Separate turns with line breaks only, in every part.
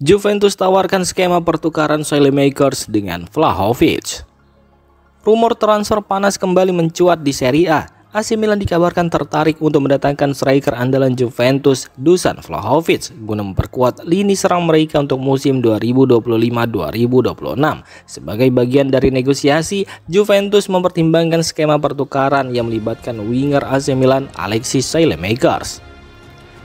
Juventus tawarkan skema pertukaran Saelemaekers dengan Vlahovic. Rumor transfer panas kembali mencuat di Serie A. AC Milan dikabarkan tertarik untuk mendatangkan striker andalan Juventus, Dusan Vlahovic, guna memperkuat lini serang mereka untuk musim 2025-2026. Sebagai bagian dari negosiasi, Juventus mempertimbangkan skema pertukaran yang melibatkan winger AC Milan Alexis Saelemaekers.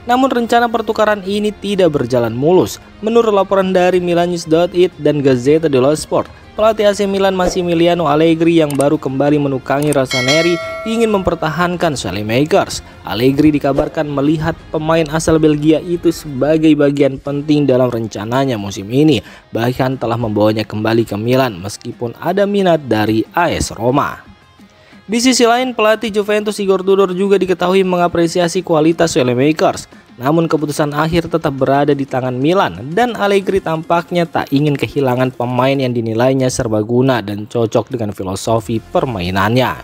Namun rencana pertukaran ini tidak berjalan mulus. Menurut laporan dari Milanews.it dan Gazzetta dello Sport, pelatih AC Milan Massimiliano Allegri yang baru kembali menukangi Rossoneri ingin mempertahankan Saelemaekers. Allegri dikabarkan melihat pemain asal Belgia itu sebagai bagian penting dalam rencananya musim ini, bahkan telah membawanya kembali ke Milan meskipun ada minat dari AS Roma. Di sisi lain, pelatih Juventus Igor Tudor juga diketahui mengapresiasi kualitas Saelemaekers. Namun keputusan akhir tetap berada di tangan Milan dan Allegri tampaknya tak ingin kehilangan pemain yang dinilainya serbaguna dan cocok dengan filosofi permainannya.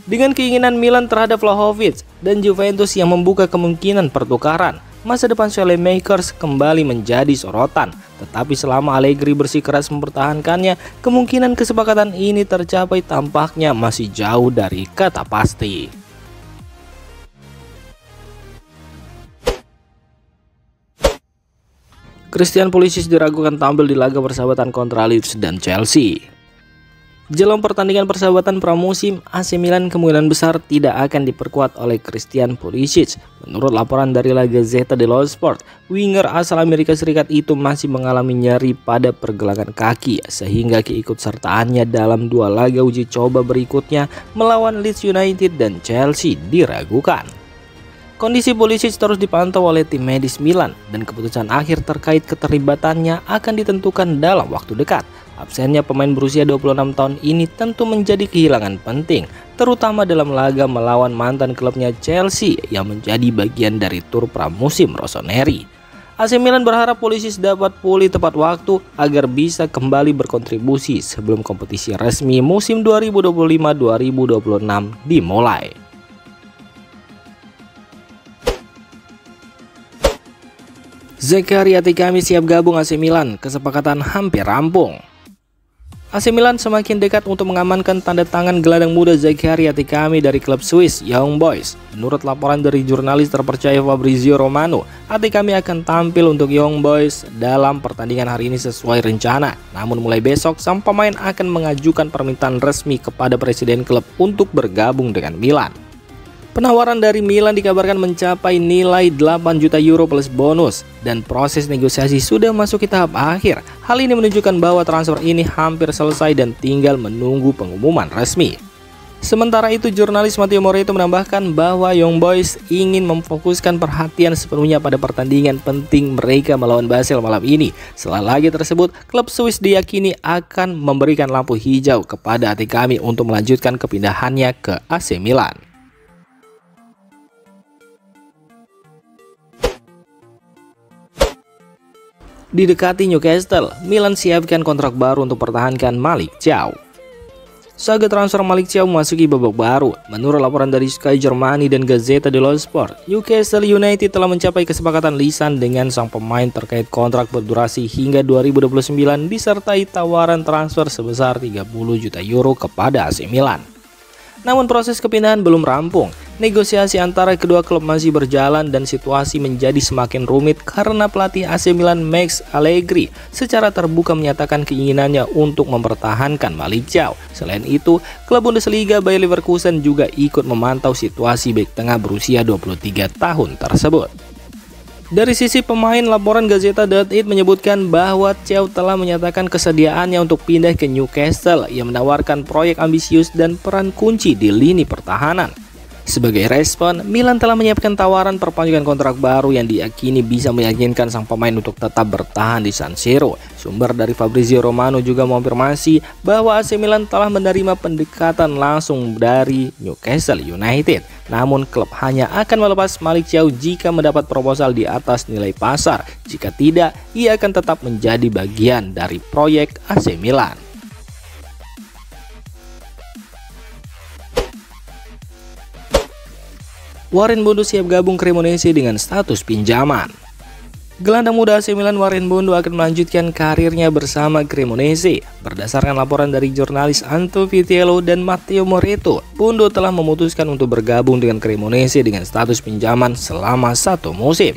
Dengan keinginan Milan terhadap Vlahovic dan Juventus yang membuka kemungkinan pertukaran, masa depan Saelemaekers kembali menjadi sorotan. Tetapi selama Allegri bersikeras mempertahankannya, kemungkinan kesepakatan ini tercapai tampaknya masih jauh dari kata pasti. Christian Pulisic diragukan tampil di laga persahabatan kontra Leeds dan Chelsea. Jelang pertandingan persahabatan pramusim, AC Milan kemungkinan besar tidak akan diperkuat oleh Christian Pulisic. Menurut laporan dari La Gazzetta dello Sport, winger asal Amerika Serikat itu masih mengalami nyeri pada pergelangan kaki, sehingga keikutsertaannya dalam dua laga uji coba berikutnya melawan Leeds United dan Chelsea diragukan. Kondisi Pulisic terus dipantau oleh tim medis Milan dan keputusan akhir terkait keterlibatannya akan ditentukan dalam waktu dekat. Absennya pemain berusia 26 tahun ini tentu menjadi kehilangan penting, terutama dalam laga melawan mantan klubnya Chelsea yang menjadi bagian dari tur pramusim Rossoneri. AC Milan berharap Pulisic dapat pulih tepat waktu agar bisa kembali berkontribusi sebelum kompetisi resmi musim 2025-2026 dimulai. Zakaria Tikami siap gabung AC Milan, kesepakatan hampir rampung. AC Milan semakin dekat untuk mengamankan tanda tangan gelandang muda Zakaria Tikami dari klub Swiss Young Boys. Menurut laporan dari jurnalis terpercaya Fabrizio Romano, Tikami akan tampil untuk Young Boys dalam pertandingan hari ini sesuai rencana. Namun mulai besok, sang pemain akan mengajukan permintaan resmi kepada presiden klub untuk bergabung dengan Milan. Penawaran dari Milan dikabarkan mencapai nilai 8 juta euro plus bonus dan proses negosiasi sudah masuk ke tahap akhir. Hal ini menunjukkan bahwa transfer ini hampir selesai dan tinggal menunggu pengumuman resmi. Sementara itu, jurnalis Matteo Moretto menambahkan bahwa Young Boys ingin memfokuskan perhatian sepenuhnya pada pertandingan penting mereka melawan Basel malam ini. Setelah laga tersebut, klub Swiss diyakini akan memberikan lampu hijau kepada Tikami untuk melanjutkan kepindahannya ke AC Milan. Didekati Newcastle, Milan siapkan kontrak baru untuk pertahankan Malick Thiaw. Saga transfer Malick Thiaw memasuki babak baru. Menurut laporan dari Sky Germany dan Gazzetta dello Sport, Newcastle United telah mencapai kesepakatan lisan dengan sang pemain terkait kontrak berdurasi hingga 2029 disertai tawaran transfer sebesar 30 juta euro kepada AC Milan. Namun proses kepindahan belum rampung. Negosiasi antara kedua klub masih berjalan dan situasi menjadi semakin rumit karena pelatih AC Milan Max Allegri secara terbuka menyatakan keinginannya untuk mempertahankan Malick Thiaw. Selain itu, klub Bundesliga Bayer Leverkusen juga ikut memantau situasi bek tengah berusia 23 tahun tersebut. Dari sisi pemain, laporan Gazzetta.it menyebutkan bahwa Thiaw telah menyatakan kesediaannya untuk pindah ke Newcastle yang menawarkan proyek ambisius dan peran kunci di lini pertahanan. Sebagai respon, Milan telah menyiapkan tawaran perpanjangan kontrak baru yang diyakini bisa meyakinkan sang pemain untuk tetap bertahan di San Siro. Sumber dari Fabrizio Romano juga mengonfirmasi bahwa AC Milan telah menerima pendekatan langsung dari Newcastle United. Namun klub hanya akan melepas Malick Thiaw jika mendapat proposal di atas nilai pasar. Jika tidak, ia akan tetap menjadi bagian dari proyek AC Milan. Warren Bundo siap gabung Cremonese dengan status pinjaman. Gelandang muda AC Milan Warren Bondo akan melanjutkan karirnya bersama Cremonese. Berdasarkan laporan dari jurnalis Anto Vitiello dan Matteo Moretto, Bondo telah memutuskan untuk bergabung dengan Cremonese dengan status pinjaman selama 1 musim.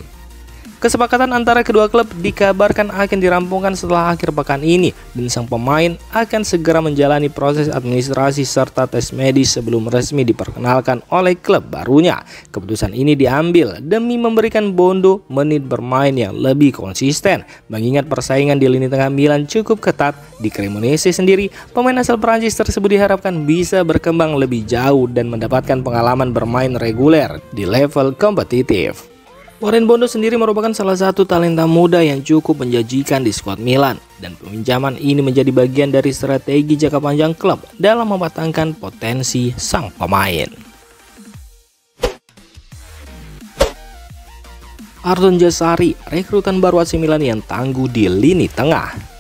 Kesepakatan antara kedua klub dikabarkan akan dirampungkan setelah akhir pekan ini dan sang pemain akan segera menjalani proses administrasi serta tes medis sebelum resmi diperkenalkan oleh klub barunya. Keputusan ini diambil demi memberikan Bondo menit bermain yang lebih konsisten. Mengingat persaingan di lini tengah Milan cukup ketat, di Cremonese sendiri pemain asal Prancis tersebut diharapkan bisa berkembang lebih jauh dan mendapatkan pengalaman bermain reguler di level kompetitif. Warren Bondo sendiri merupakan salah satu talenta muda yang cukup menjanjikan di skuad Milan, dan peminjaman ini menjadi bagian dari strategi jangka panjang klub dalam mematangkan potensi sang pemain. Ardon Jazari, rekrutan baru AC Milan yang tangguh di lini tengah.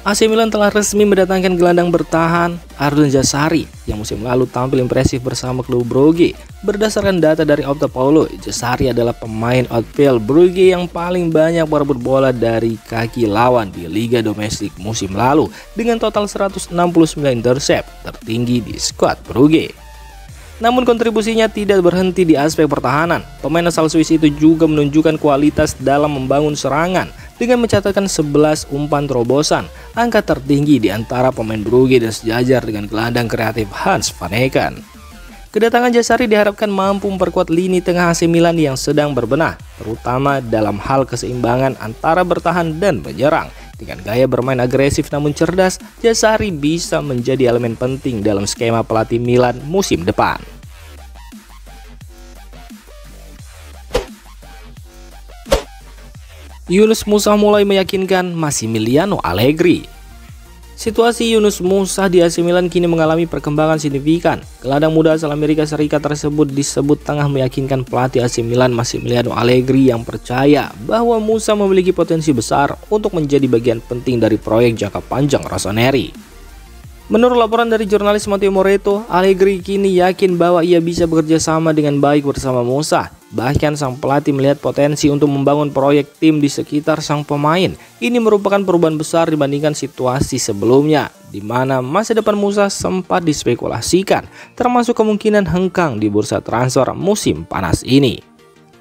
AC Milan telah resmi mendatangkan gelandang bertahan Ardon Jazari yang musim lalu tampil impresif bersama klub Brugge. Berdasarkan data dari Opta-Paulo, Jazari adalah pemain outfield Brugge yang paling banyak merebut bola dari kaki lawan di liga domestik musim lalu dengan total 169 intercept, tertinggi di skuad Brugge. Namun kontribusinya tidak berhenti di aspek pertahanan. Pemain asal Swiss itu juga menunjukkan kualitas dalam membangun serangan dengan mencatatkan 11 umpan terobosan, angka tertinggi di antara pemain Brugge dan sejajar dengan gelandang kreatif Hans van Hekken. Kedatangan Jazari diharapkan mampu memperkuat lini tengah AC Milan yang sedang berbenah, terutama dalam hal keseimbangan antara bertahan dan menyerang. Dengan gaya bermain agresif namun cerdas, Jazari bisa menjadi elemen penting dalam skema pelatih Milan musim depan. Yunus Musa mulai meyakinkan Massimiliano Allegri. Situasi Yunus Musa di AC Milan kini mengalami perkembangan signifikan. Gelandang muda asal Amerika Serikat tersebut disebut tengah meyakinkan pelatih AC Milan Massimiliano Allegri yang percaya bahwa Musa memiliki potensi besar untuk menjadi bagian penting dari proyek jangka panjang Rossoneri. Menurut laporan dari jurnalis Matteo Moretto, Allegri kini yakin bahwa ia bisa bekerja sama dengan baik bersama Musa. Bahkan sang pelatih melihat potensi untuk membangun proyek tim di sekitar sang pemain. Ini merupakan perubahan besar dibandingkan situasi sebelumnya, di mana masa depan Musa sempat dispekulasikan, termasuk kemungkinan hengkang di bursa transfer musim panas ini.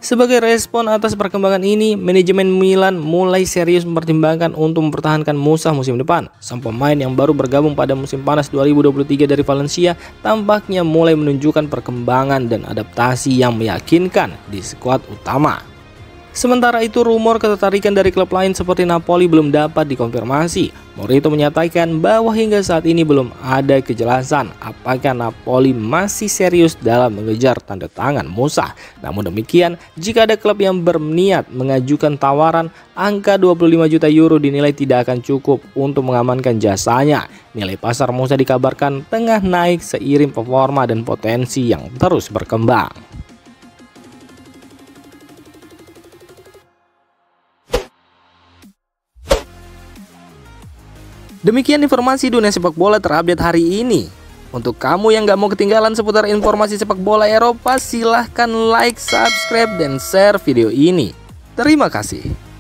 Sebagai respon atas perkembangan ini, manajemen Milan mulai serius mempertimbangkan untuk mempertahankan Musa musim depan. Sang pemain yang baru bergabung pada musim panas 2023 dari Valencia tampaknya mulai menunjukkan perkembangan dan adaptasi yang meyakinkan di skuad utama. Sementara itu, rumor ketertarikan dari klub lain seperti Napoli belum dapat dikonfirmasi. Moretto menyatakan bahwa hingga saat ini belum ada kejelasan apakah Napoli masih serius dalam mengejar tanda tangan Musa. Namun demikian, jika ada klub yang berniat mengajukan tawaran, angka 25 juta euro dinilai tidak akan cukup untuk mengamankan jasanya. Nilai pasar Musa dikabarkan tengah naik seiring performa dan potensi yang terus berkembang. Demikian informasi dunia sepak bola terupdate hari ini. Untuk kamu yang gak mau ketinggalan seputar informasi sepak bola Eropa, silahkan like, subscribe, dan share video ini. Terima kasih.